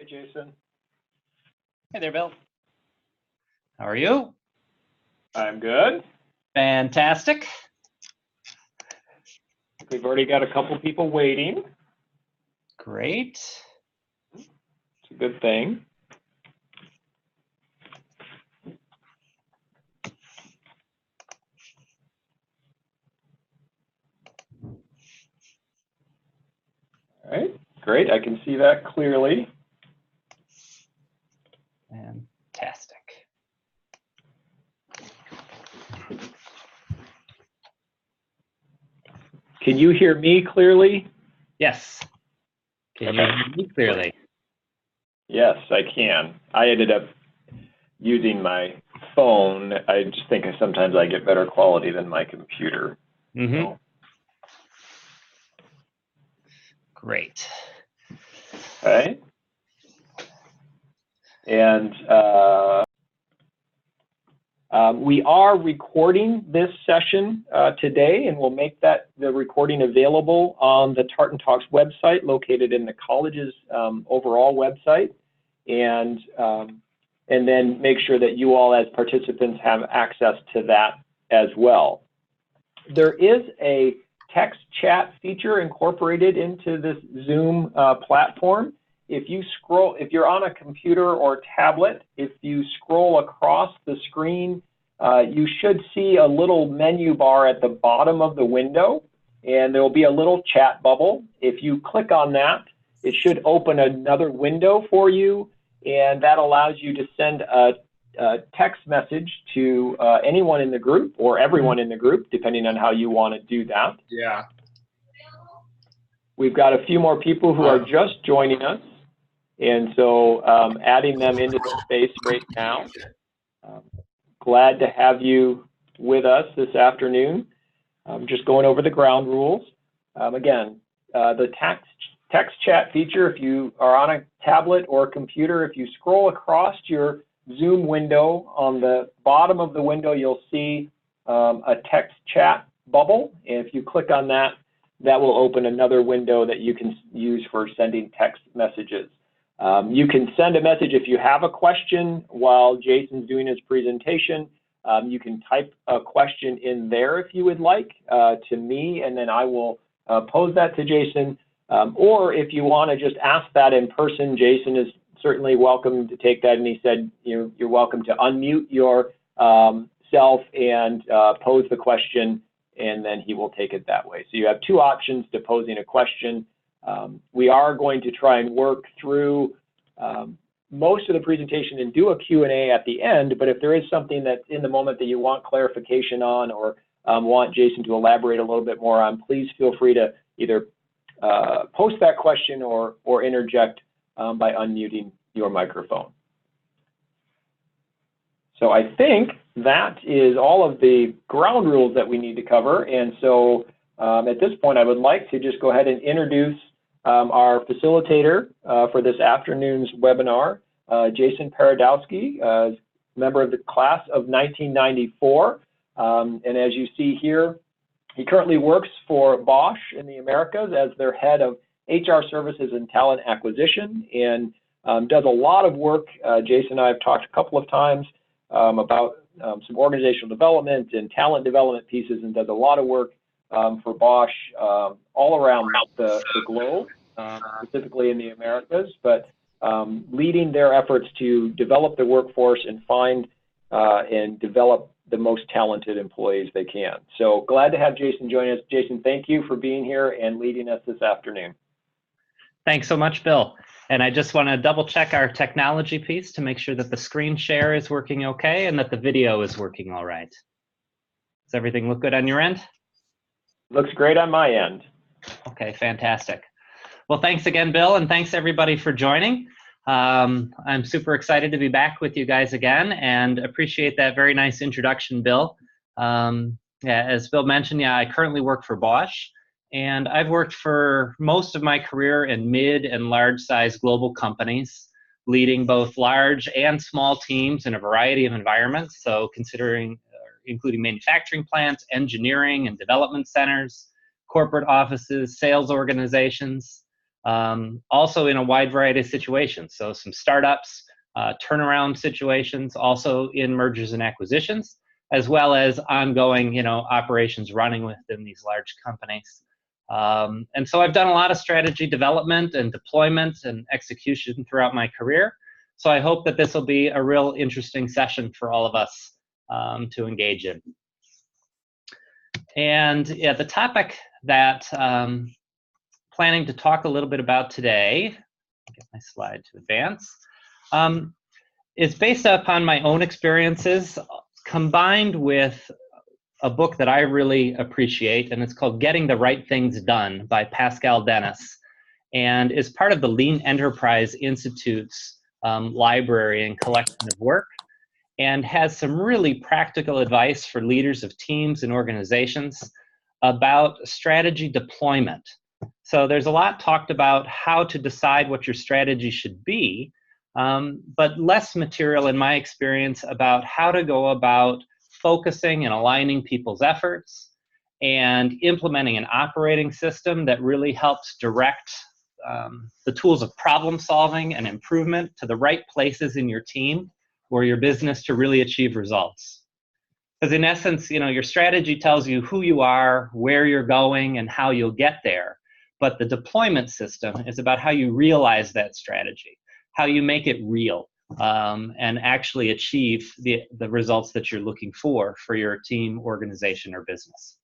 Jason. Hey there, Bill. How are you? I'm good. Fantastic. We've already got a couple people waiting. Great. It's a good thing. All right, great. I can see that clearly. Fantastic. Can you hear me clearly? Yes. Can you hear me clearly? Yes, I can. I ended up using my phone. I just think sometimes I get better quality than my computer. Mm-hmm. So. Great. Okay. And we are recording this session today, and we'll make the recording available on the Tartan Talks website, located in the college's overall website, and then make sure that you all as participants have access to that as well. There is a text chat feature incorporated into this Zoom platform. If you're on a computer or tablet, if you scroll across the screen, you should see a little menu bar at the bottom of the window, and there will be a little chat bubble. If you click on that, it should open another window for you, and that allows you to send a text message to anyone in the group or everyone in the group, depending on how you want to do that. Yeah. We've got a few more people who are just joining us, and so adding them into the space right now. Glad to have you with us this afternoon. Just going over the ground rules. Again, the text chat feature, if you are on a tablet or a computer, if you scroll across your Zoom window, on the bottom of the window, you'll see a text chat bubble. And if you click on that, that will open another window that you can use for sending text messages. You can send a message if you have a question while Jason's doing his presentation. You can type a question in there if you would like to me, and then I will pose that to Jason. Or if you want to just ask that in person, Jason is certainly welcome to take that, and he said you're welcome to unmute yourself and pose the question, and then he will take it that way. So you have two options to posing a question. We are going to try and work through most of the presentation and do a Q&A at the end, but if there is something that's in the moment that you want clarification on, or want Jason to elaborate a little bit more on, please feel free to either post that question or interject by unmuting your microphone. So I think that is all of the ground rules that we need to cover, and so at this point I would like to just go ahead and introduce our facilitator for this afternoon's webinar, Jason Paradowski, member of the class of 1994, and as you see here, he currently works for Bosch in the Americas as their head of HR services and talent acquisition, and does a lot of work. Jason and I have talked a couple of times about some organizational development and talent development pieces, and does a lot of work for Bosch all around the globe, specifically in the Americas, but leading their efforts to develop the workforce and find and develop the most talented employees they can. So glad to have Jason join us. Jason, thank you for being here and leading us this afternoon. Thanks so much, Bill. And I just want to double check our technology piece to make sure that the screen share is working okay and that the video is working all right. Does everything look good on your end? Looks great on my end. Okay, fantastic. Well, thanks again, Bill, and thanks everybody for joining. I'm super excited to be back with you guys again, and appreciate that very nice introduction, Bill. Yeah, as Bill mentioned, yeah, I currently work for Bosch, and I've worked for most of my career in mid and large size global companies, leading both large and small teams in a variety of environments. So including manufacturing plants, engineering and development centers, corporate offices, sales organizations. also in a wide variety of situations. So some startups, turnaround situations, also in mergers and acquisitions, as well as ongoing, operations running within these large companies. And so I've done a lot of strategy development and deployment and execution throughout my career. So I hope that this will be a real interesting session for all of us to engage in. And yeah, the topic that planning to talk a little bit about today, get my slide to advance, is based upon my own experiences combined with a book that I really appreciate, and it's called Getting the Right Things Done by Pascal Dennis, and is part of the Lean Enterprise Institute's library and collection of work, and has some really practical advice for leaders of teams and organizations about strategy deployment. So there's a lot talked about how to decide what your strategy should be, but less material in my experience about how to go about focusing and aligning people's efforts and implementing an operating system that really helps direct the tools of problem solving and improvement to the right places in your team or your business to really achieve results. Because in essence, your strategy tells you who you are, where you're going, and how you'll get there. But the deployment system is about how you realize that strategy, how you make it real, and actually achieve the results that you're looking for your team, organization, or business.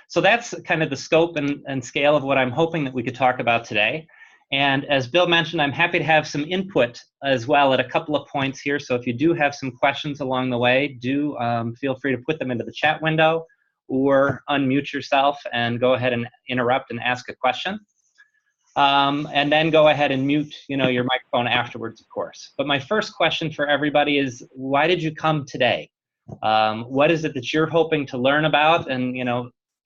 So that's kind of the scope and scale of what I'm hoping that we could talk about today. And as Bill mentioned, I'm happy to have some input as well at a couple of points here. So if you do have some questions along the way, do feel free to put them into the chat window or unmute yourself and go ahead and interrupt and ask a question. And then go ahead and mute your microphone afterwards, of course. But my first question for everybody is, why did you come today? What is it that you're hoping to learn about and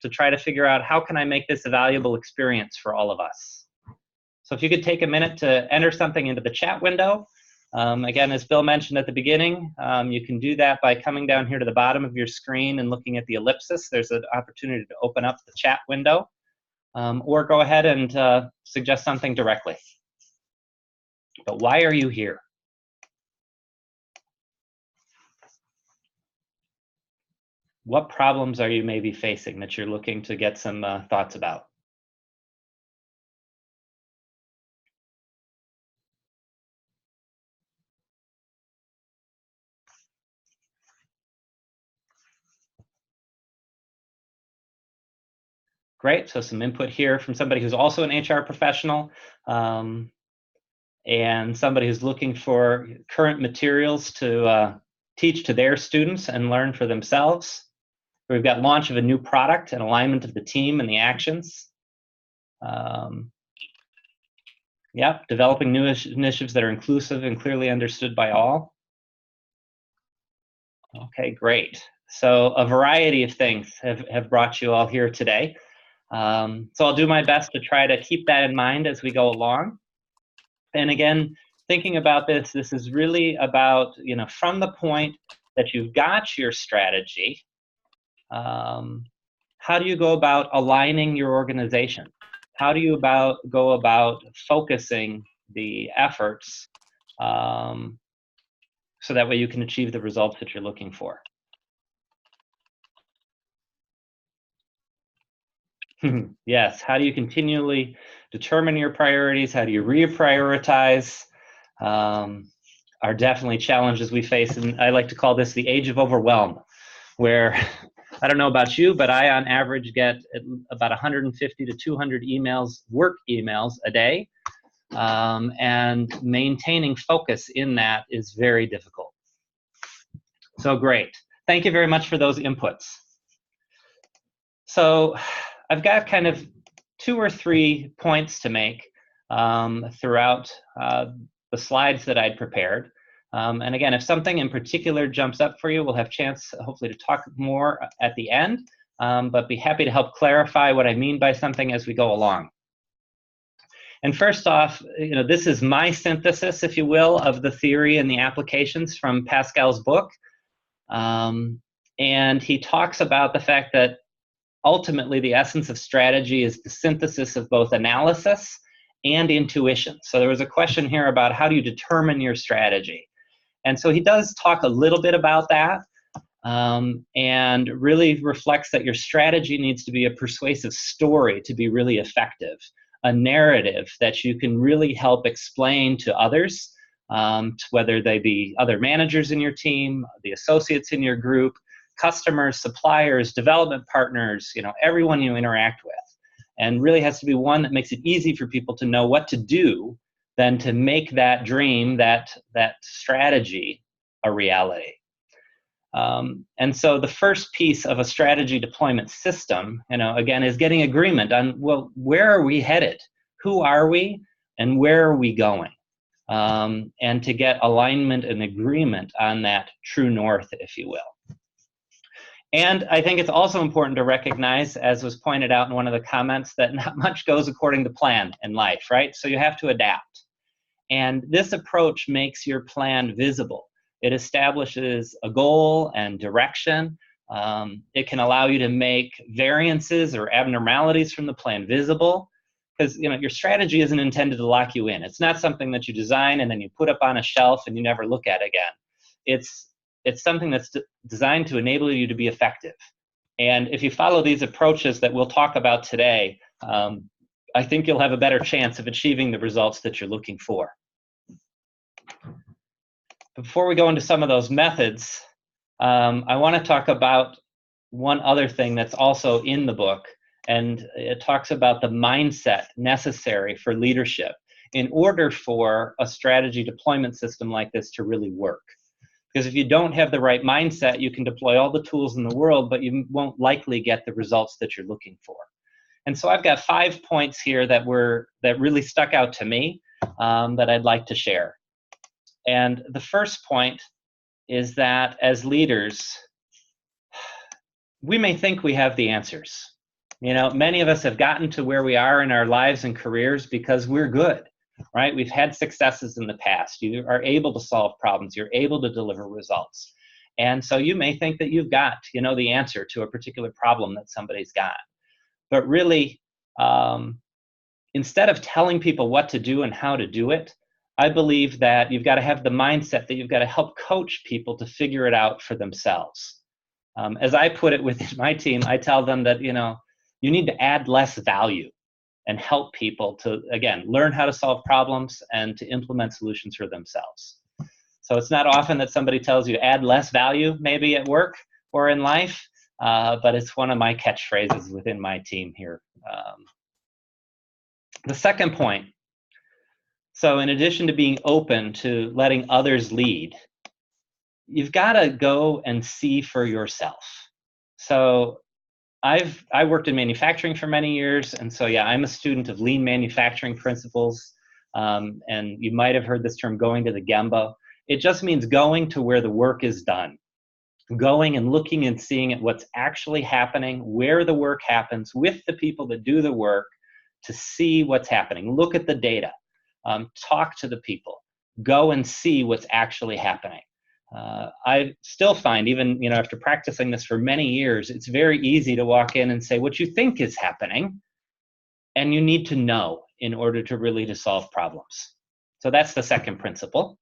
to try to figure out how can I make this a valuable experience for all of us? So if you could take a minute to enter something into the chat window. Again, as Bill mentioned at the beginning, you can do that by coming down here to the bottom of your screen and looking at the ellipsis. There's an opportunity to open up the chat window, or go ahead and suggest something directly. But why are you here? What problems are you maybe facing that you're looking to get some thoughts about? Great, so some input here from somebody who's also an HR professional and somebody who's looking for current materials to teach to their students and learn for themselves. We've got launch of a new product and alignment of the team and the actions. Yep, developing new initiatives that are inclusive and clearly understood by all. Okay, great. So a variety of things have brought you all here today. So I'll do my best to try to keep that in mind as we go along. And again, thinking about this is really about, from the point that you've got your strategy, how do you go about aligning your organization? How do you go about focusing the efforts so that way you can achieve the results that you're looking for? Yes, how do you continually determine your priorities? How do you reprioritize? Are definitely challenges we face, and I like to call this the age of overwhelm, where I don't know about you, but I on average get about 150 to 200 emails, work emails a day, and maintaining focus in that is very difficult. So great. Thank you very much for those inputs. So I've got kind of 2 or 3 points to make throughout the slides that I'd prepared. And again, if something in particular jumps up for you, we'll have a chance hopefully to talk more at the end, but be happy to help clarify what I mean by something as we go along. And first off, this is my synthesis, if you will, of the theory and the applications from Pascal's book. And he talks about the fact that ultimately, the essence of strategy is the synthesis of both analysis and intuition. So there was a question here about how do you determine your strategy? And so he does talk a little bit about that, and really reflects that your strategy needs to be a persuasive story to be really effective, a narrative that you can really help explain to others, whether they be other managers in your team, the associates in your group, customers, suppliers, development partners, everyone you interact with. And really has to be one that makes it easy for people to know what to do than to make that dream, that strategy, a reality. And so the first piece of a strategy deployment system, again, is getting agreement on, well, where are we headed? Who are we? And where are we going? And to get alignment and agreement on that true north, if you will. And I think it's also important to recognize, as was pointed out in one of the comments, that not much goes according to plan in life, right? So you have to adapt. And this approach makes your plan visible. It establishes a goal and direction. It can allow you to make variances or abnormalities from the plan visible, because your strategy isn't intended to lock you in. It's not something that you design and then you put up on a shelf and you never look at again. It's something that's designed to enable you to be effective. And if you follow these approaches that we'll talk about today, I think you'll have a better chance of achieving the results that you're looking for. Before we go into some of those methods, I want to talk about one other thing that's also in the book, and it talks about the mindset necessary for leadership in order for a strategy deployment system like this to really work. Because if you don't have the right mindset, you can deploy all the tools in the world, but you won't likely get the results that you're looking for. And so I've got 5 points here that really stuck out to me that I'd like to share. And the first point is that as leaders, we may think we have the answers. Many of us have gotten to where we are in our lives and careers because we're good, right? We've had successes in the past. You are able to solve problems. You're able to deliver results. And so you may think that you've got, the answer to a particular problem that somebody's got. But really, instead of telling people what to do and how to do it, I believe that you've got to have the mindset that you've got to help coach people to figure it out for themselves. As I put it within my team, I tell them that, you need to add less value and help people to, again, learn how to solve problems and to implement solutions for themselves. So it's not often that somebody tells you to add less value, maybe at work or in life, but it's one of my catchphrases within my team here. The second point, so in addition to being open to letting others lead, you've got to go and see for yourself. So I worked in manufacturing for many years, and so yeah, I'm a student of lean manufacturing principles, and you might have heard this term, going to the Gemba. It just means going to where the work is done, going and looking and seeing at what's actually happening, where the work happens, with the people that do the work, to see what's happening. Look at the data, talk to the people, go and see what's actually happening. I still find, even after practicing this for many years, it's very easy to walk in and say what you think is happening, and you need to know in order to really solve problems. So that's the second principle.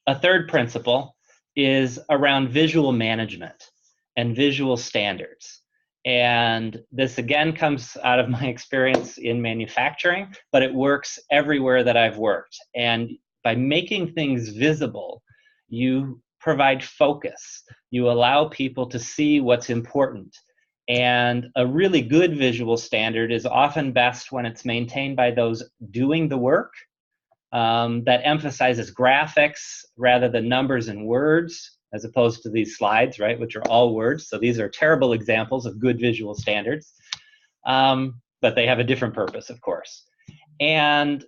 A third principle is around visual management and visual standards. And this again comes out of my experience in manufacturing, but it works everywhere that I've worked. And by making things visible, you provide focus. You allow people to see what's important. And a really good visual standard is often best when it's maintained by those doing the work, that emphasizes graphics rather than numbers and words, as opposed to these slides, right, which are all words. So these are terrible examples of good visual standards, but they have a different purpose, of course. And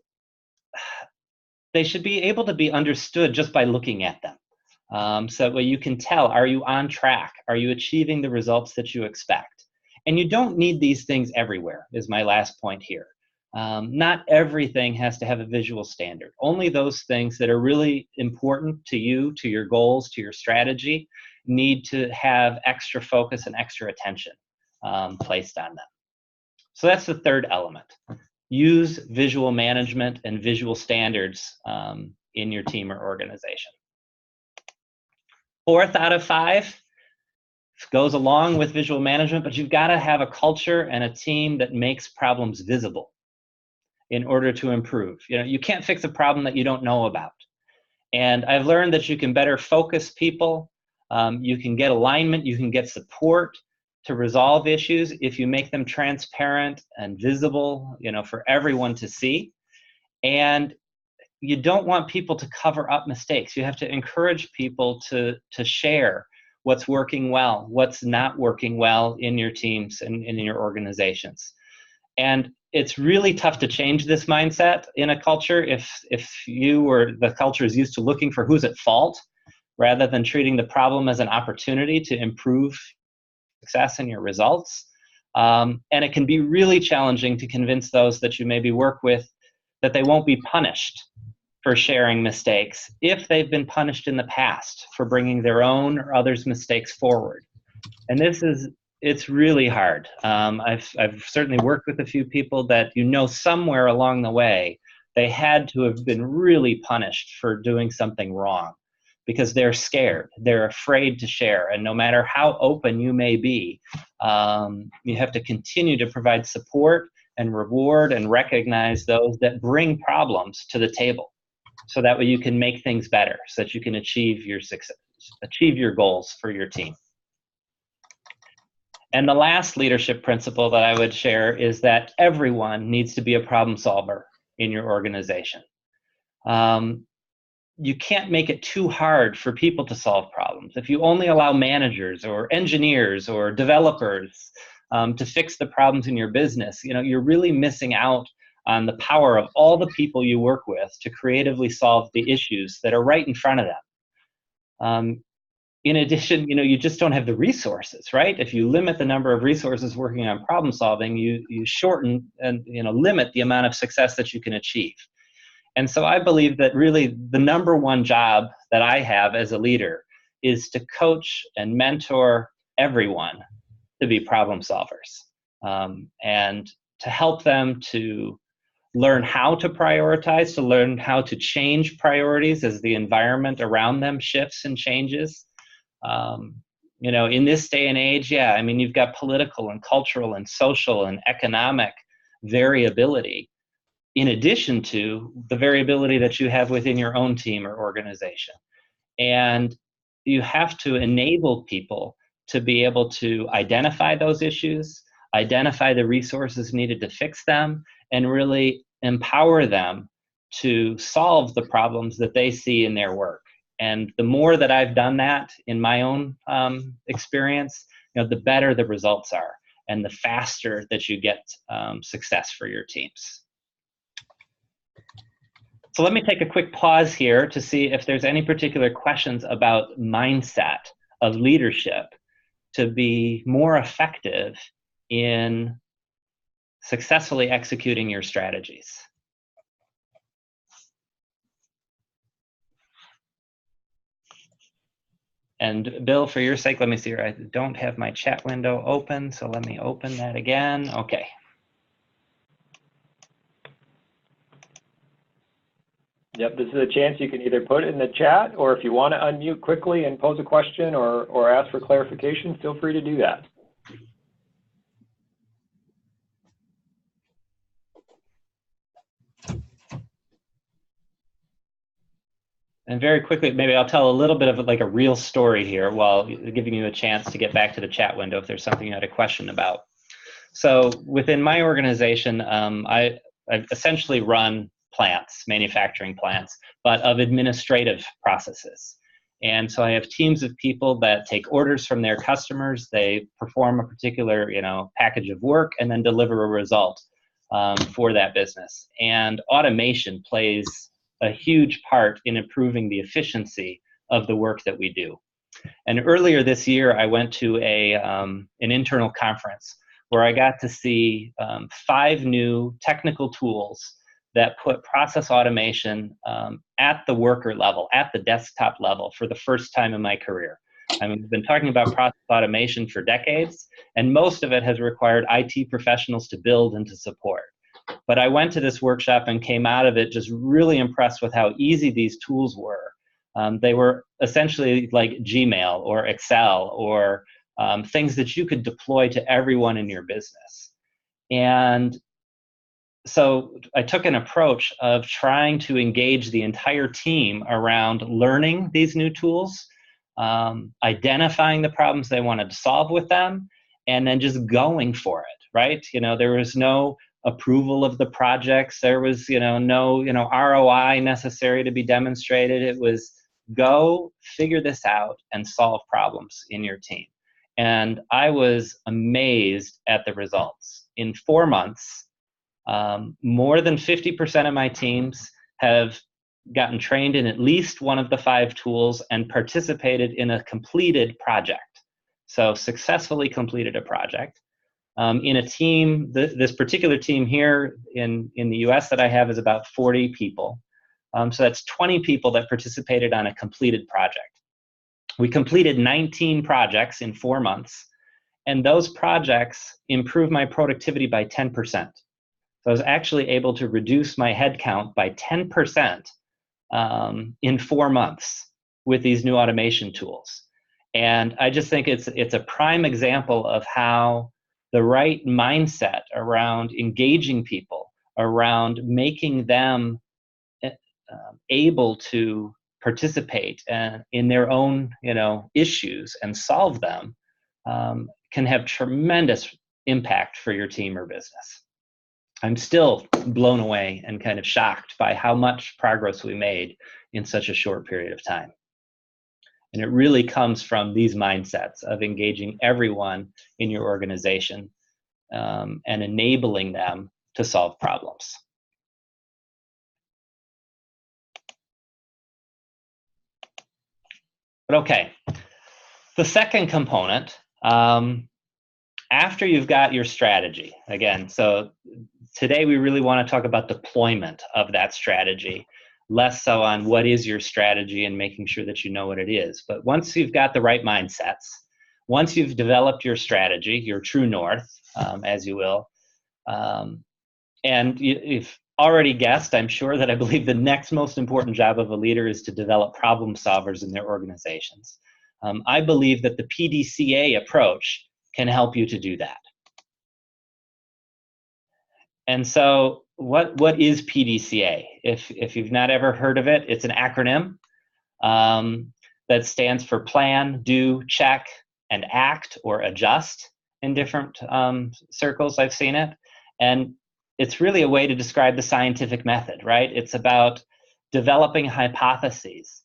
they should be able to be understood just by looking at them. So that way you can tell, are you on track? Are you achieving the results that you expect? And you don't need these things everywhere, is my last point here. Not everything has to have a visual standard. Only those things that are really important to you, to your goals, to your strategy, need to have extra focus and extra attention placed on them. So that's the third element. Use visual management and visual standards in your team or organization. Fourth out of 5 goes along with visual management, but you've got to have a culture and a team that makes problems visible in order to improve. You know, you can't fix a problem that you don't know about. And I've learned that you can better focus people, you can get alignment, you can get support to resolve issues if you make them transparent and visible, you know, for everyone to see. And you don't want people to cover up mistakes. You have to encourage people to share what's working well, what's not working well in your teams and in your organizations. And it's really tough to change this mindset in a culture if you or the culture is used to looking for who's at fault rather than treating the problem as an opportunity to improve success in your results. And it can be really challenging to convince those that you maybe work with that they won't be punished for sharing mistakes if they've been punished in the past for bringing their own or others' mistakes forward. And it's really hard. I've certainly worked with a few people that, you know, somewhere along the way, they had to have been really punished for doing something wrong because they're scared, they're afraid to share. And no matter how open you may be, you have to continue to provide support and reward and recognize those that bring problems to the table. So that way you can make things better, so that you can achieve your success, achieve your goals for your team. And the last leadership principle that I would share is that everyone needs to be a problem solver in your organization. You can't make it too hard for people to solve problems. If you only allow managers or engineers or developers to fix the problems in your business, you know, you're really missing out on the power of all the people you work with to creatively solve the issues that are right in front of them. In addition, you know, you just don't have the resources, right? If you limit the number of resources working on problem solving, you shorten and, you know, limit the amount of success that you can achieve. And so I believe that really the number one job that I have as a leader is to coach and mentor everyone to be problem solvers, and to help them to learn how to prioritize, to learn how to change priorities as the environment around them shifts and changes. You know, in this day and age, yeah, I mean, you've got political and cultural and social and economic variability, in addition to the variability that you have within your own team or organization. And you have to enable people to be able to identify those issues, identify the resources needed to fix them, and really empower them to solve the problems that they see in their work. And the more that I've done that in my own experience, you know, the better the results are and the faster that you get success for your teams. So let me take a quick pause here to see if there's any particular questions about mindset of leadership to be more effective in successfully executing your strategies. And Bill, for your sake, let me see here. I don't have my chat window open, so let me open that again. Okay. Yep, this is a chance you can either put it in the chat, or if you want to unmute quickly and pose a question or ask for clarification, feel free to do that. And very quickly, maybe I'll tell a little bit of like a real story here while giving you a chance to get back to the chat window if there's something you had a question about. So within my organization, I essentially run plants, manufacturing plants, but of administrative processes. And so I have teams of people that take orders from their customers. They perform a particular, you know, package of work and then deliver a result for that business. And automation plays a huge part in improving the efficiency of the work that we do. And earlier this year, I went to an internal conference where I got to see 5 new technical tools that put process automation at the worker level, at the desktop level for the first time in my career. I mean, we've been talking about process automation for decades, and most of it has required IT professionals to build and to support. But I went to this workshop and came out of it just really impressed with how easy these tools were. They were essentially like Gmail or Excel or things that you could deploy to everyone in your business. And so I took an approach of trying to engage the entire team around learning these new tools, identifying the problems they wanted to solve with them, and then just going for it, right? You know, there was no approval of the projects. There was, no, ROI necessary to be demonstrated. It was go figure this out and solve problems in your team. And I was amazed at the results. In 4 months, more than 50% of my teams have gotten trained in at least one of the 5 tools and participated in a completed project. So successfully completed a project. In a team, this particular team here in the US that I have is about 40 people. So that's 20 people that participated on a completed project. We completed 19 projects in 4 months, and those projects improved my productivity by 10%. So I was actually able to reduce my headcount by 10% in 4 months with these new automation tools. And I just think it's a prime example of how the right mindset around engaging people, around making them able to participate in their own, issues and solve them, can have tremendous impact for your team or business. I'm still blown away and kind of shocked by how much progress we made in such a short period of time. And it really comes from these mindsets of engaging everyone in your organization and enabling them to solve problems. But okay, the second component, after you've got your strategy, again, so today we really want to talk about deployment of that strategy, less so on what is your strategy and making sure that you know what it is. But once you've got the right mindsets, once you've developed your strategy, your true north, as you will, and you've already guessed, I'm sure, that I believe the next most important job of a leader is to develop problem solvers in their organizations. I believe that the PDCA approach can help you to do that. And so what is PDCA? If you've not ever heard of it, it's an acronym that stands for plan, do, check, and act or adjust in different circles. I've seen it. And it's really a way to describe the scientific method, right? It's about developing hypotheses,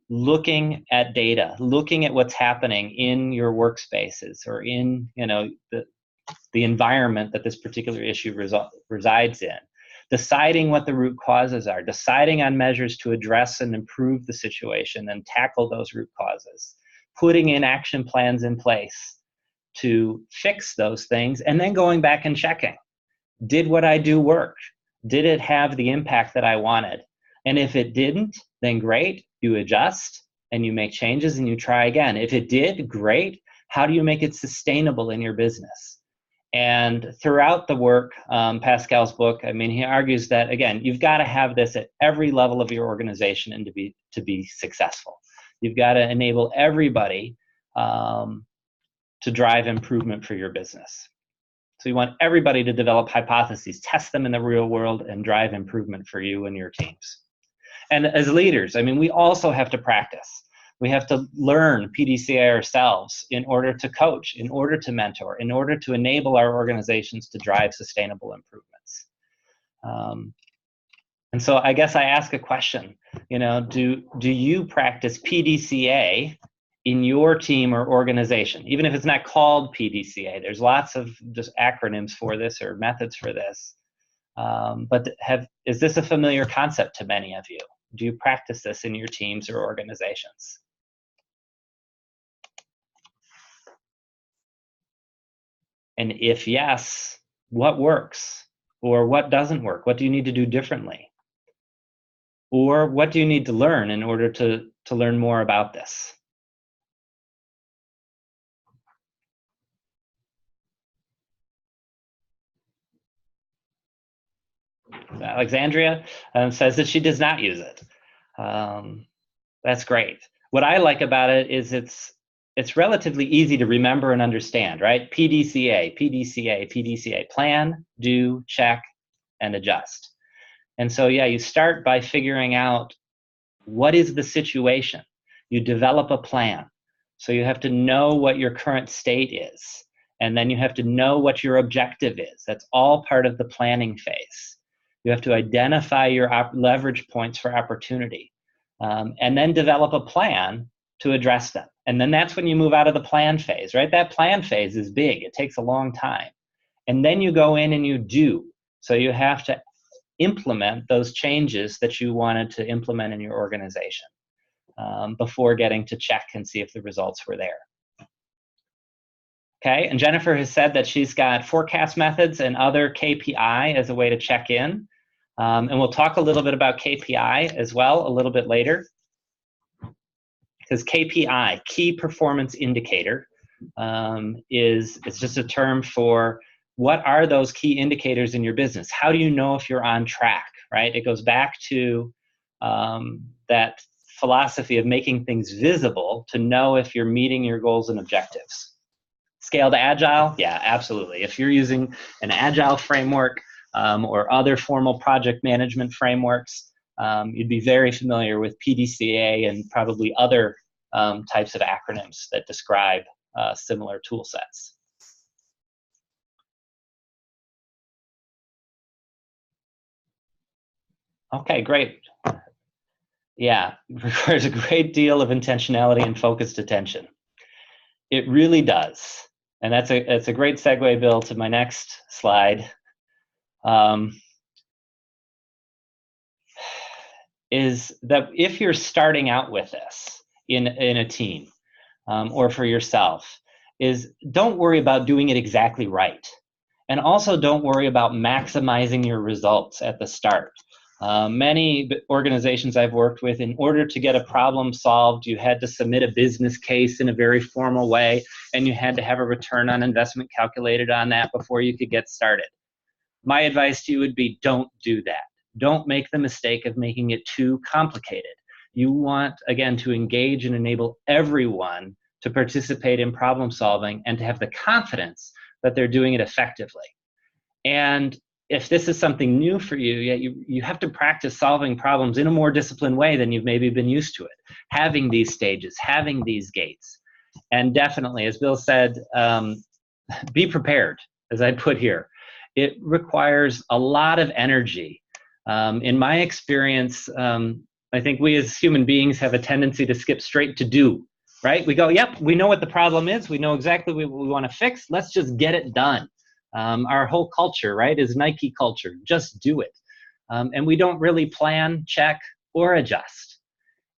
looking at data, looking at what's happening in your workspaces or in the environment that this particular issue resides in, deciding what the root causes are, deciding on measures to address and improve the situation and tackle those root causes, putting in action plans in place to fix those things, and then going back and checking. Did what I do work? Did it have the impact that I wanted? And if it didn't, then great, you adjust and you make changes and you try again. If it did, great. How do you make it sustainable in your business? And throughout the work, Pascal's book, I mean, he argues that, again, you've got to have this at every level of your organization and to be successful. You've got to enable everybody to drive improvement for your business. So you want everybody to develop hypotheses, test them in the real world, and drive improvement for you and your teams. And as leaders, I mean, we also have to practice. We have to learn PDCA ourselves in order to coach, in order to mentor, in order to enable our organizations to drive sustainable improvements. And so I guess I ask a question, do you practice PDCA in your team or organization? Even if it's not called PDCA, there's lots of just acronyms for this or methods for this. But is this a familiar concept to many of you? Do you practice this in your teams or organizations? And if yes, what works? Or what doesn't work? What do you need to do differently? Or what do you need to learn in order to learn more about this? Alexandria says that she does not use it. That's great. What I like about it is it's relatively easy to remember and understand, right? PDCA, PDCA, PDCA, plan, do, check, and adjust. And so, yeah, you start by figuring out what is the situation. You develop a plan. So you have to know what your current state is. And then you have to know what your objective is. That's all part of the planning phase. You have to identify your leverage points for opportunity. And then develop a plan to address them. And then that's when you move out of the plan phase, right? That plan phase is big. It takes a long time. And then you go in and you do. So you have to implement those changes that you wanted to implement in your organization before getting to check and see if the results were there. Okay, and Jennifer has said that she's got forecast methods and other KPI as a way to check in. And we'll talk a little bit about KPI as well a little bit later. Because KPI, key performance indicator, it's just a term for what are those key indicators in your business? How do you know if you're on track, right? It goes back to that philosophy of making things visible to know if you're meeting your goals and objectives. Scale to Agile? Yeah, absolutely. If you're using an Agile framework or other formal project management frameworks, you'd be very familiar with PDCA and probably other types of acronyms that describe similar tool sets. Okay, great. Yeah, it requires a great deal of intentionality and focused attention. It really does. And that's a great segue, Bill, to my next slide. Is that if you're starting out with this in a team or for yourself, is don't worry about doing it exactly right. And also don't worry about maximizing your results at the start. Many organizations I've worked with, in order to get a problem solved, you had to submit a business case in a very formal way, and you had to have a return on investment calculated on that before you could get started. My advice to you would be don't do that. Don't make the mistake of making it too complicated. You want, again, to engage and enable everyone to participate in problem solving and to have the confidence that they're doing it effectively. And if this is something new for you, you have to practice solving problems in a more disciplined way than you've maybe been used to it. Having these stages, having these gates. And definitely, as Bill said, be prepared, as I put here. It requires a lot of energy. In my experience, I think we as human beings have a tendency to skip straight to do, right? We go, yep, we know what the problem is. We know exactly what we want to fix. Let's just get it done. Our whole culture, right, is Nike culture. Just do it. And we don't really plan, check, or adjust.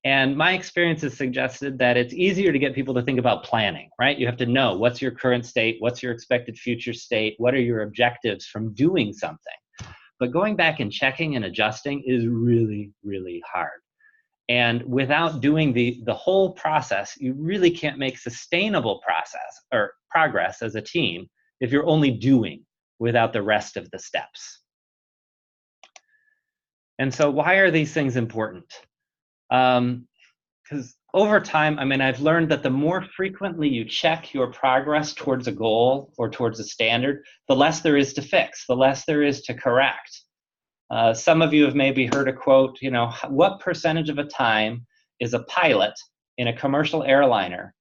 And my experience has suggested that it's easier to get people to think about planning, right? You have to know what's your current state, what's your expected future state, what are your objectives from doing something. But going back and checking and adjusting is really, really hard. And without doing the whole process, you really can't make sustainable process or progress as a team if you're only doing without the rest of the steps. And so why are these things important? Because over time, I mean, I've learned that the more frequently you check your progress towards a goal or towards a standard, the less there is to fix, the less there is to correct. Some of you have maybe heard a quote, you know, what percentage of a time is a pilot in a commercial airliner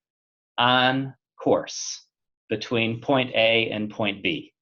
on course between point A and point B?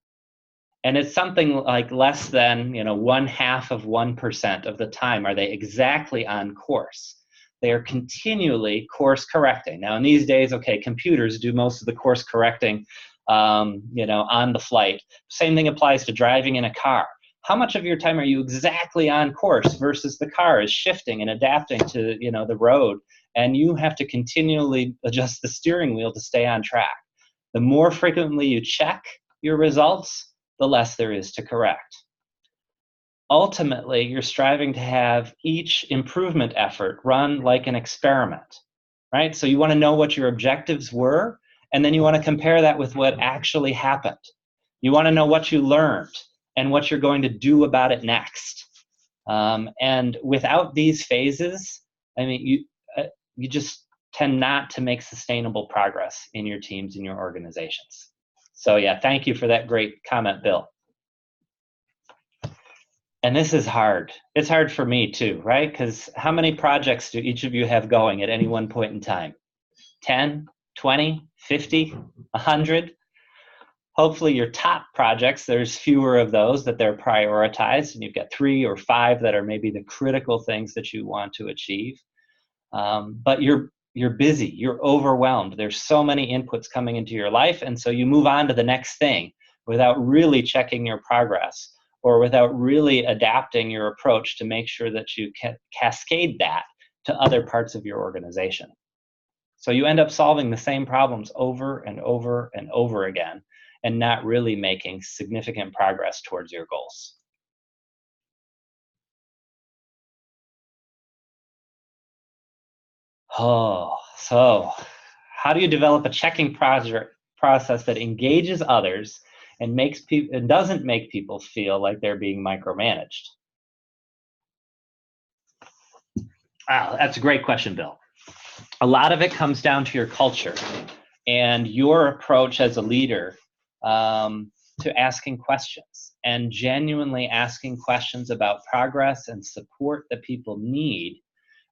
And it's something like less than, 0.5% of the time are they exactly on course. They are continually course correcting. Now, in these days, okay, computers do most of the course correcting, on the flight. Same thing applies to driving in a car. How much of your time are you exactly on course versus the car is shifting and adapting to, the road, and you have to continually adjust the steering wheel to stay on track? The more frequently you check your results, the less there is to correct. Ultimately, you're striving to have each improvement effort run like an experiment, right? So you want to know what your objectives were, and then you want to compare that with what actually happened. You want to know what you learned and what you're going to do about it next. And without these phases, I mean, you just tend not to make sustainable progress in your teams and your organizations. So yeah, thank you for that great comment, Bill. And this is hard. It's hard for me too, right? Because how many projects do each of you have going at any one point in time? 10, 20, 50, 100? Hopefully your top projects, there's fewer of those that they're prioritized, and you've got 3 or 5 that are maybe the critical things that you want to achieve. But you're busy, you're overwhelmed. There's so many inputs coming into your life, and so you move on to the next thing without really checking your progress, or without really adapting your approach to make sure that you can cascade that to other parts of your organization. So you end up solving the same problems over and over and over again, and not really making significant progress towards your goals. Oh, so how do you develop a checking process that engages others and doesn't make people feel like they're being micromanaged? Wow, that's a great question, Bill. A lot of it comes down to your culture and your approach as a leader to asking questions, and genuinely asking questions about progress and support that people need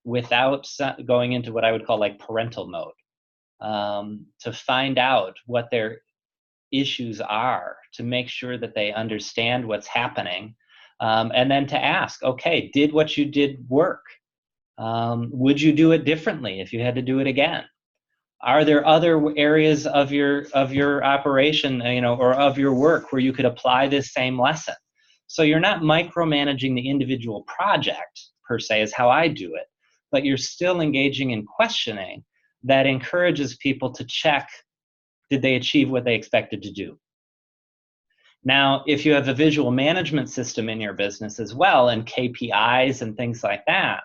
without going into what I would call like parental mode, to find out what their issues are, to make sure that they understand what's happening, and then to ask, okay, did what you did work? Would you do it differently if you had to do it again? Are there other areas of your operation, or of your work where you could apply this same lesson? So you're not micromanaging the individual project per se, is how I do it, but you're still engaging in questioning that encourages people to check, did they achieve what they expected to do? Now, if you have a visual management system in your business as well, and KPIs and things like that,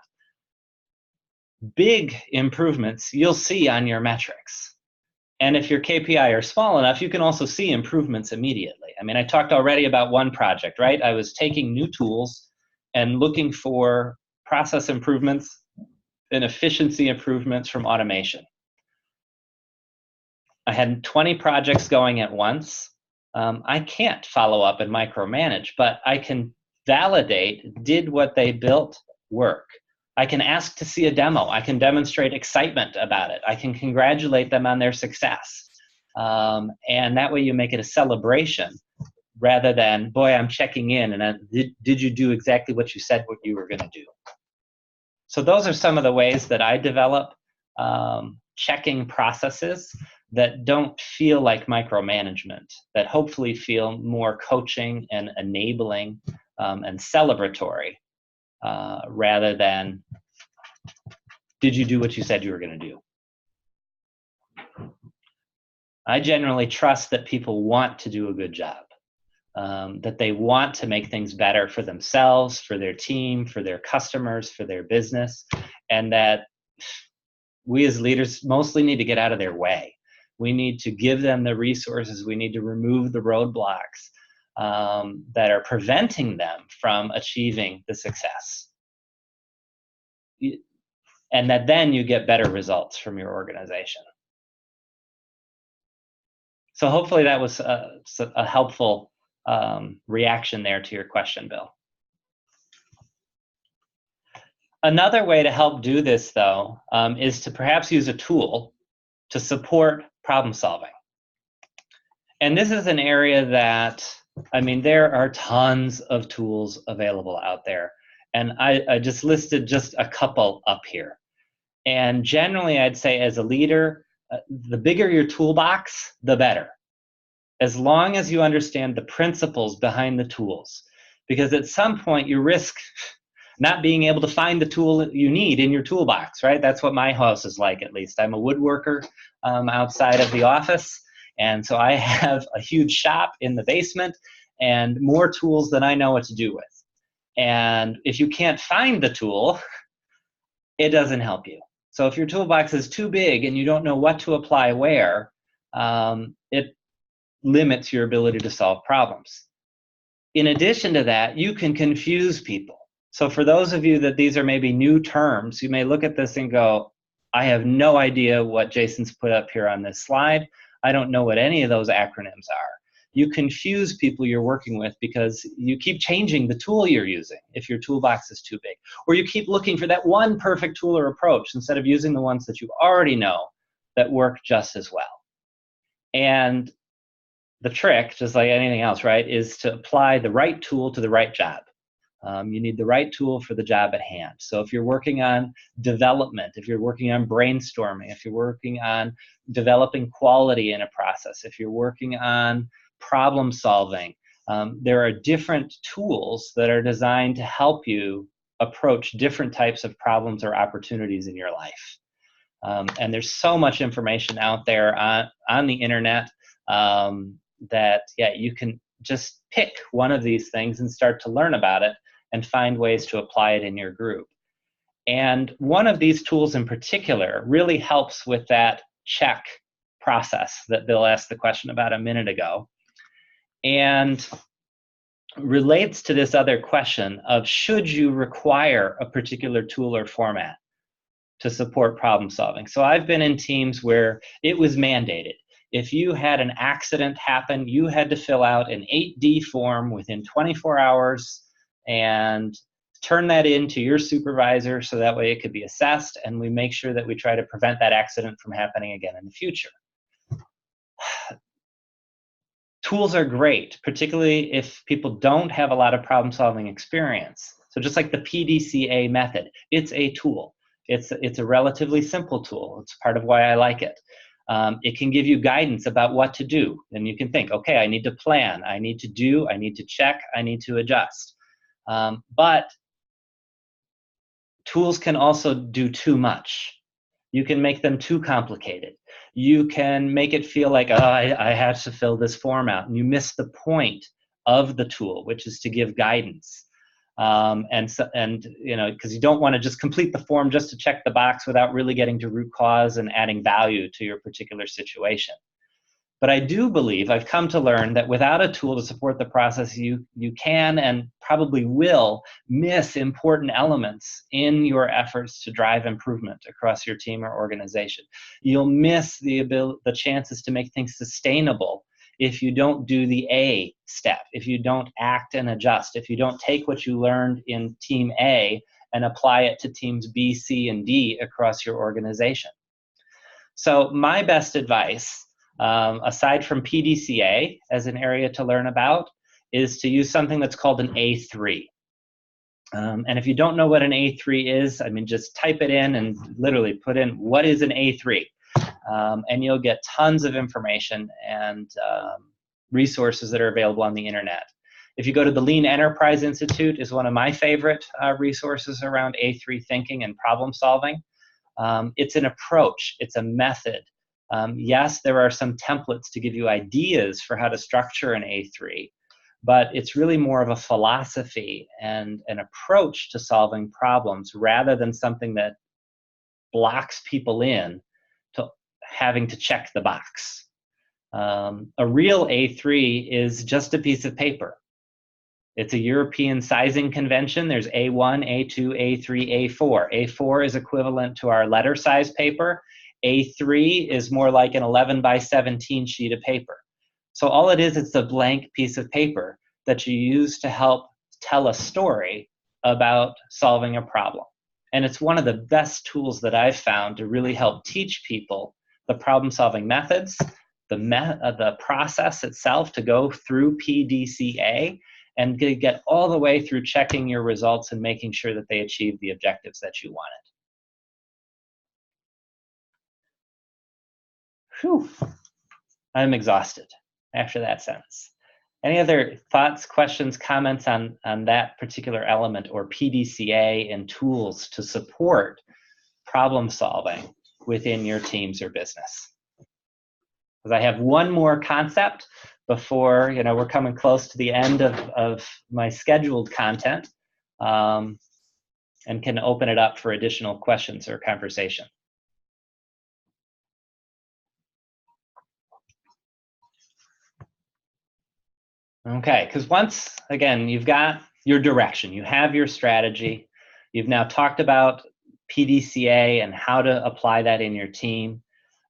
big improvements you'll see on your metrics. And if your KPI are small enough, you can also see improvements immediately. I mean, I talked already about one project, right? I was taking new tools and looking for process improvements and efficiency improvements from automation. I had 20 projects going at once. I can't follow up and micromanage, but I can validate, did what they built work? I can ask to see a demo. I can demonstrate excitement about it. I can congratulate them on their success. And that way you make it a celebration rather than, boy, I'm checking in, and did you do exactly what you said what you were going to do? So those are some of the ways that I develop checking processes that don't feel like micromanagement, that hopefully feel more coaching and enabling and celebratory, rather than, did you do what you said you were going to do? I generally trust that people want to do a good job, that they want to make things better for themselves, for their team, for their customers, for their business, and that we as leaders mostly need to get out of their way. We need to give them the resources. We need to remove the roadblocks that are preventing them from achieving the success. And that then you get better results from your organization. So hopefully that was a helpful reaction there to your question, Bill. Another way to help do this, though, is to perhaps use a tool to support problem solving. And this is an area that, I mean, there are tons of tools available out there. And I just listed just a couple up here. And generally, I'd say as a leader, the bigger your toolbox, the better, as long as you understand the principles behind the tools. Because at some point, you risk not being able to find the tool that you need in your toolbox, right? That's what my house is like, at least. I'm a woodworker outside of the office. And so I have a huge shop in the basement and more tools than I know what to do with. And if you can't find the tool, it doesn't help you. So if your toolbox is too big and you don't know what to apply where, it limits your ability to solve problems. In addition to that, you can confuse people. So for those of you that these are maybe new terms, you may look at this and go, I have no idea what Jason's put up here on this slide. I don't know what any of those acronyms are. You confuse people you're working with because you keep changing the tool you're using if your toolbox is too big. Or you keep looking for that one perfect tool or approach instead of using the ones that you already know that work just as well. And the trick, just like anything else, right, is to apply the right tool to the right job. You need the right tool for the job at hand. So if you're working on development, if you're working on brainstorming, if you're working on developing quality in a process, if you're working on problem solving, there are different tools that are designed to help you approach different types of problems or opportunities in your life. And there's so much information out there on the internet that, yeah, you can just pick one of these things and start to learn about it and find ways to apply it in your group. And one of these tools in particular really helps with that check process that Bill asked the question about a minute ago, and relates to this other question of, should you require a particular tool or format to support problem solving? So I've been in teams where it was mandated. If you had an accident happen, you had to fill out an 8D form within 24 hours and turn that in to your supervisor so that way it could be assessed, and we make sure that we try to prevent that accident from happening again in the future. Tools are great, particularly if people don't have a lot of problem-solving experience. So just like the PDCA method, it's a tool. It's a relatively simple tool. It's part of why I like it. It can give you guidance about what to do. And you can think, okay, I need to plan, I need to do, I need to check, I need to adjust. But tools can also do too much. You can make them too complicated. You can make it feel like, oh, I have to fill this form out, and you miss the point of the tool, which is to give guidance. And you know, because you don't want to just complete the form just to check the box without really getting to root cause and adding value to your particular situation. But I do believe, I've come to learn, that without a tool to support the process, you can and probably will miss important elements in your efforts to drive improvement across your team or organization. You'll miss the chances to make things sustainable if you don't do the A step, if you don't act and adjust, if you don't take what you learned in team A and apply it to teams B, C, and D across your organization. So my best advice, aside from PDCA as an area to learn about, is to use something that's called an A3. And if you don't know what an A3 is, I mean, just type it in and literally put in, what is an A3? And you'll get tons of information and resources that are available on the internet. If you go to the Lean Enterprise Institute, is one of my favorite resources around A3 thinking and problem solving. It's an approach, it's a method. Yes, there are some templates to give you ideas for how to structure an A3, but it's really more of a philosophy and an approach to solving problems rather than something that blocks people in to having to check the box. A real A3 is just a piece of paper. It's a European sizing convention. There's A1, A2, A3, A4. A4 is equivalent to our letter size paper. A3 is more like an 11 by 17 sheet of paper. So all it is, it's a blank piece of paper that you use to help tell a story about solving a problem. And it's one of the best tools that I've found to really help teach people the problem-solving methods, the process itself to go through PDCA, and get all the way through checking your results and making sure that they achieve the objectives that you wanted. Whew. I'm exhausted after that sentence. Any other thoughts, questions, comments on that particular element, or PDCA and tools to support problem solving within your teams or business? Because I have one more concept before, you know, we're coming close to the end of my scheduled content, and can open it up for additional questions or conversation. Okay, because once, again, you've got your direction. You have your strategy. You've now talked about PDCA and how to apply that in your team.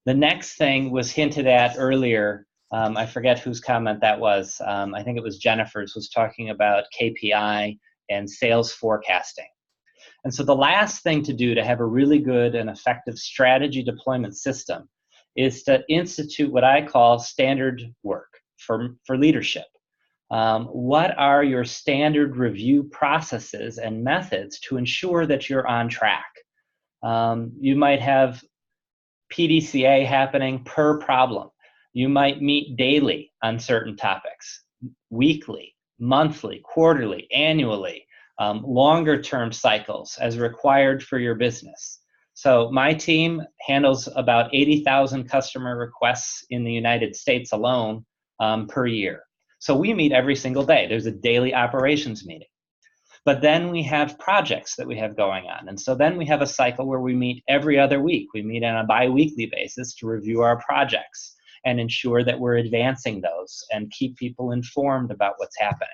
The next thing was hinted at earlier. I forget whose comment that was. I think it was Jennifer's, was talking about KPI and sales forecasting. And so the last thing to do to have a really good and effective strategy deployment system is to institute what I call standard work for leadership. What are your standard review processes and methods to ensure that you're on track? You might have PDCA happening per problem. You might meet daily on certain topics, weekly, monthly, quarterly, annually, longer term cycles as required for your business. So my team handles about 80,000 customer requests in the United States alone per year. So we meet every single day. There's a daily operations meeting. But then we have projects that we have going on. And so then we have a cycle where we meet every other week. We meet on a bi-weekly basis to review our projects and ensure that we're advancing those and keep people informed about what's happening.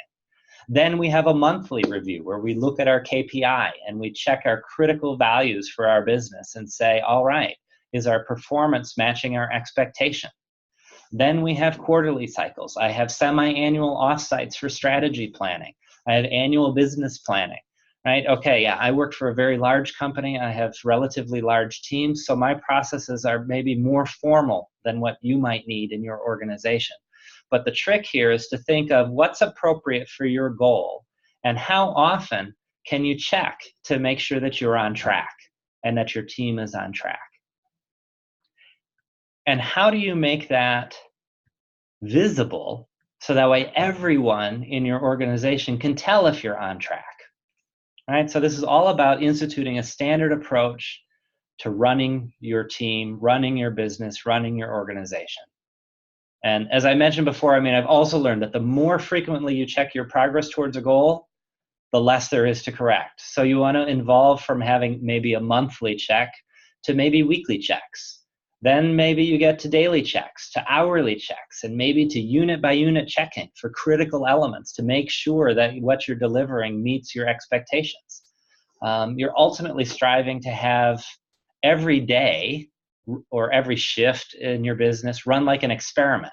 Then we have a monthly review where we look at our KPI and we check our critical values for our business and say, all right, is our performance matching our expectation? Then we have quarterly cycles. I have semi-annual offsites for strategy planning. I have annual business planning, right? Okay, yeah, I work for a very large company. I have relatively large teams, so my processes are maybe more formal than what you might need in your organization. But the trick here is to think of what's appropriate for your goal and how often can you check to make sure that you're on track and that your team is on track. And how do you make that visible so that way everyone in your organization can tell if you're on track? Right? So this is all about instituting a standard approach to running your team, running your business, running your organization. And as I mentioned before, I mean, I've also learned that the more frequently you check your progress towards a goal, the less there is to correct. So you want to evolve from having maybe a monthly check to maybe weekly checks. Then maybe you get to daily checks, to hourly checks, and maybe to unit by unit checking for critical elements to make sure that what you're delivering meets your expectations. You're ultimately striving to have every day or every shift in your business run like an experiment,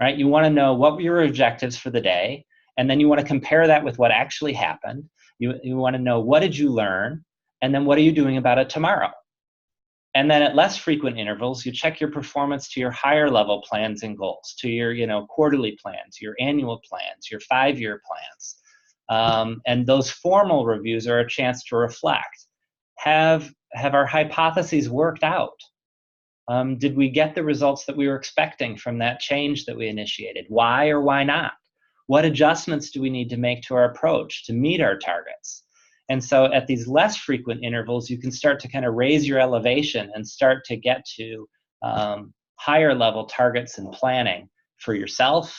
right? You want to know what were your objectives for the day, and then you want to compare that with what actually happened. You want to know what did you learn, and then what are you doing about it tomorrow? And then at less frequent intervals, you check your performance to your higher level plans and goals, to your quarterly plans, your annual plans, your 5-year plans. And those formal reviews are a chance to reflect. Have our hypotheses worked out? Did we get the results that we were expecting from that change that we initiated? Why or why not? What adjustments do we need to make to our approach to meet our targets? And so at these less frequent intervals, you can start to kind of raise your elevation and start to get to higher level targets and planning for yourself,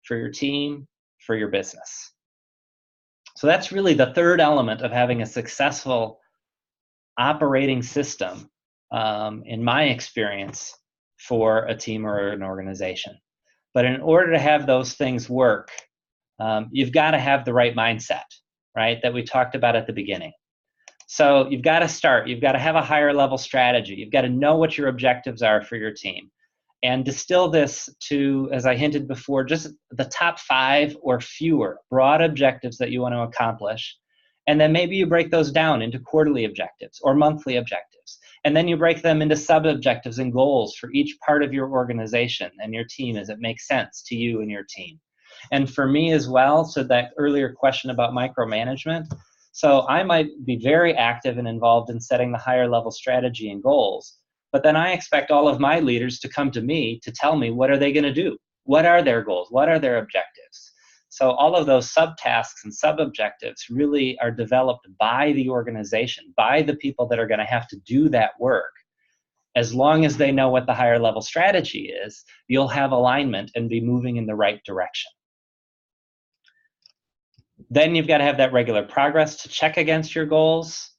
for your team, for your business. So that's really the third element of having a successful operating system, in my experience, for a team or an organization. But in order to have those things work, you've got to have the right mindset, right, that we talked about at the beginning. So you've got to start. You've got to have a higher level strategy. You've got to know what your objectives are for your team. And distill this to, as I hinted before, just the top 5 or fewer broad objectives that you want to accomplish. And then maybe you break those down into quarterly objectives or monthly objectives. And then you break them into sub-objectives and goals for each part of your organization and your team as it makes sense to you and your team. And for me as well, so that earlier question about micromanagement, so I might be very active and involved in setting the higher level strategy and goals, but then I expect all of my leaders to come to me to tell me what are they going to do? What are their goals? What are their objectives? So all of those subtasks and sub-objectives really are developed by the organization, by the people that are going to have to do that work. As long as they know what the higher level strategy is, you'll have alignment and be moving in the right direction. Then you've got to have that regular progress to check against your goals.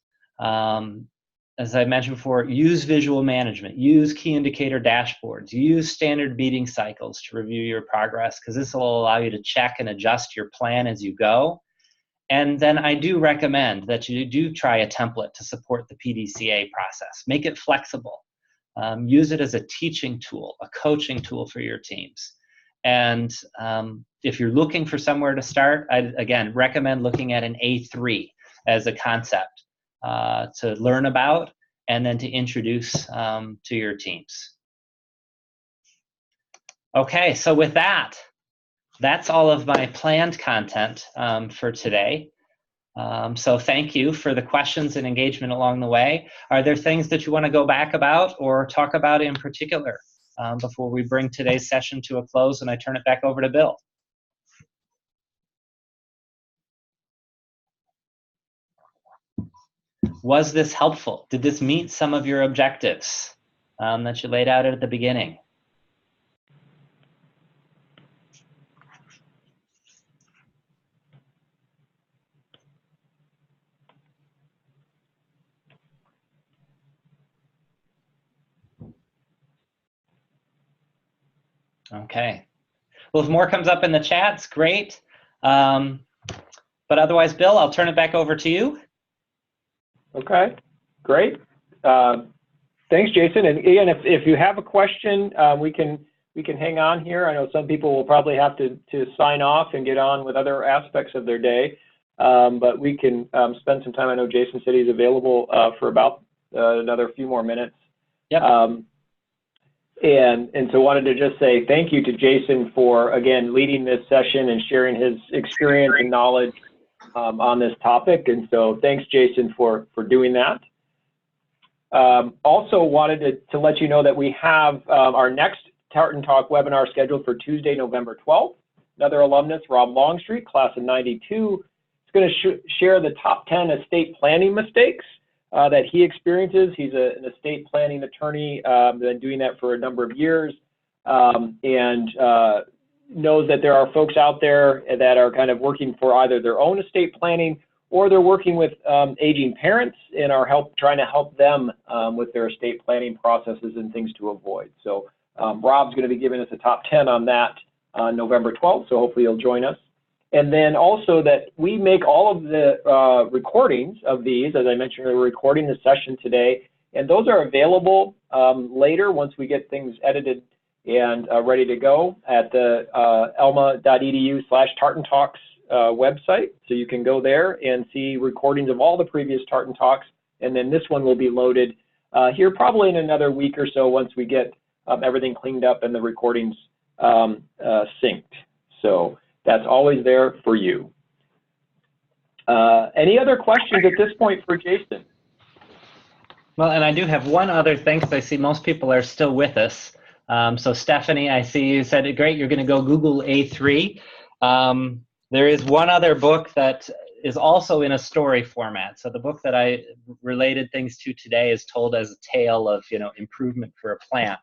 As I mentioned before, use visual management, use key indicator dashboards, use standard meeting cycles to review your progress, because this will allow you to check and adjust your plan as you go. And then I do recommend that you do try a template to support the PDCA process. Make it flexible. Use it as a teaching tool, a coaching tool for your teams. And if you're looking for somewhere to start, I'd, again, recommend looking at an A3 as a concept to learn about and then to introduce to your teams. Okay, so with that, that's all of my planned content for today. So thank you for the questions and engagement along the way. Are there things that you want to go back about or talk about in particular before we bring today's session to a close and I turn it back over to Bill? Was this helpful? Did this meet some of your objectives that you laid out at the beginning? Okay. Well, if more comes up in the chats, great. But otherwise, Bill, I'll turn it back over to you. Okay, great. Thanks, Jason. And again, if you have a question, we can hang on here. I know some people will probably have to sign off and get on with other aspects of their day, but we can spend some time. I know Jason said he's available for about another few more minutes. Yep. And so wanted to just say thank you to Jason for, again, leading this session and sharing his experience and knowledge on this topic. And so thanks, Jason, for doing that. Also wanted to let you know that we have our next Tartan Talk webinar scheduled for Tuesday, November 12th. Another alumnus, Rob Longstreet, class of 92, is going to share the top 10 estate planning mistakes that he experiences. He's an estate planning attorney, been doing that for a number of years, and knows that there are folks out there that are kind of working for either their own estate planning or they're working with aging parents and are trying to help them with their estate planning processes and things to avoid. So Rob's going to be giving us a top 10 on that on November 12th, so hopefully you'll join us. And then also that we make all of the recordings of these. As I mentioned, we're recording the session today, and those are available later once we get things edited and ready to go at the elma.edu/Tartan Talks website. So you can go there and see recordings of all the previous Tartan Talks, and then this one will be loaded here probably in another week or so once we get everything cleaned up and the recordings synced. So that's always there for you. Any other questions at this point for Jason? Well, and I do have one other thing, because I see most people are still with us. So Stephanie, I see you said, great, you're going to go Google A3. There is one other book that is also in a story format. So the book that I related things to today is told as a tale of, improvement for a plant.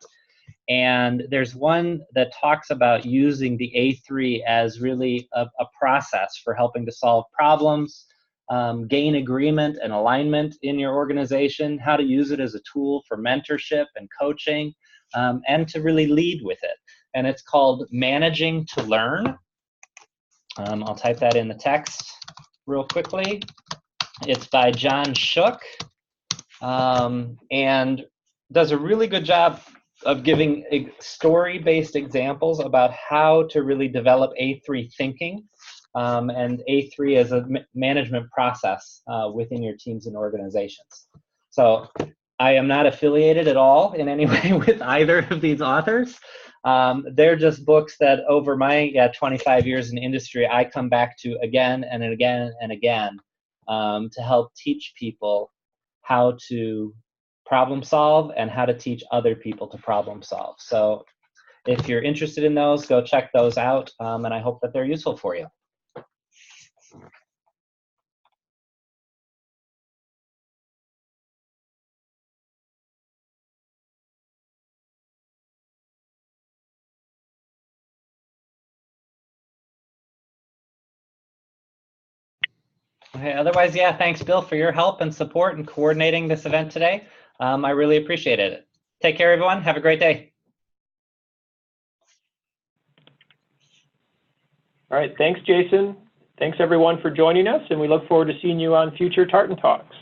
And there's one that talks about using the A3 as really a process for helping to solve problems, gain agreement and alignment in your organization, how to use it as a tool for mentorship and coaching, and to really lead with it. And it's called Managing to Learn. I'll type that in the text real quickly. It's by John Shook, and does a really good job of giving story-based examples about how to really develop A3 thinking and A3 as a management process within your teams and organizations. So I am not affiliated at all in any way with either of these authors. They're just books that over my 25 years in industry, I come back to again and again and again to help teach people how to problem solve and how to teach other people to problem solve. So if you're interested in those, go check those out, and I hope that they're useful for you. Okay, otherwise, yeah, thanks, Bill, for your help and support in coordinating this event today. I really appreciated it. Take care, everyone. Have a great day. All right, thanks, Jason. Thanks everyone for joining us, and we look forward to seeing you on future Tartan Talks.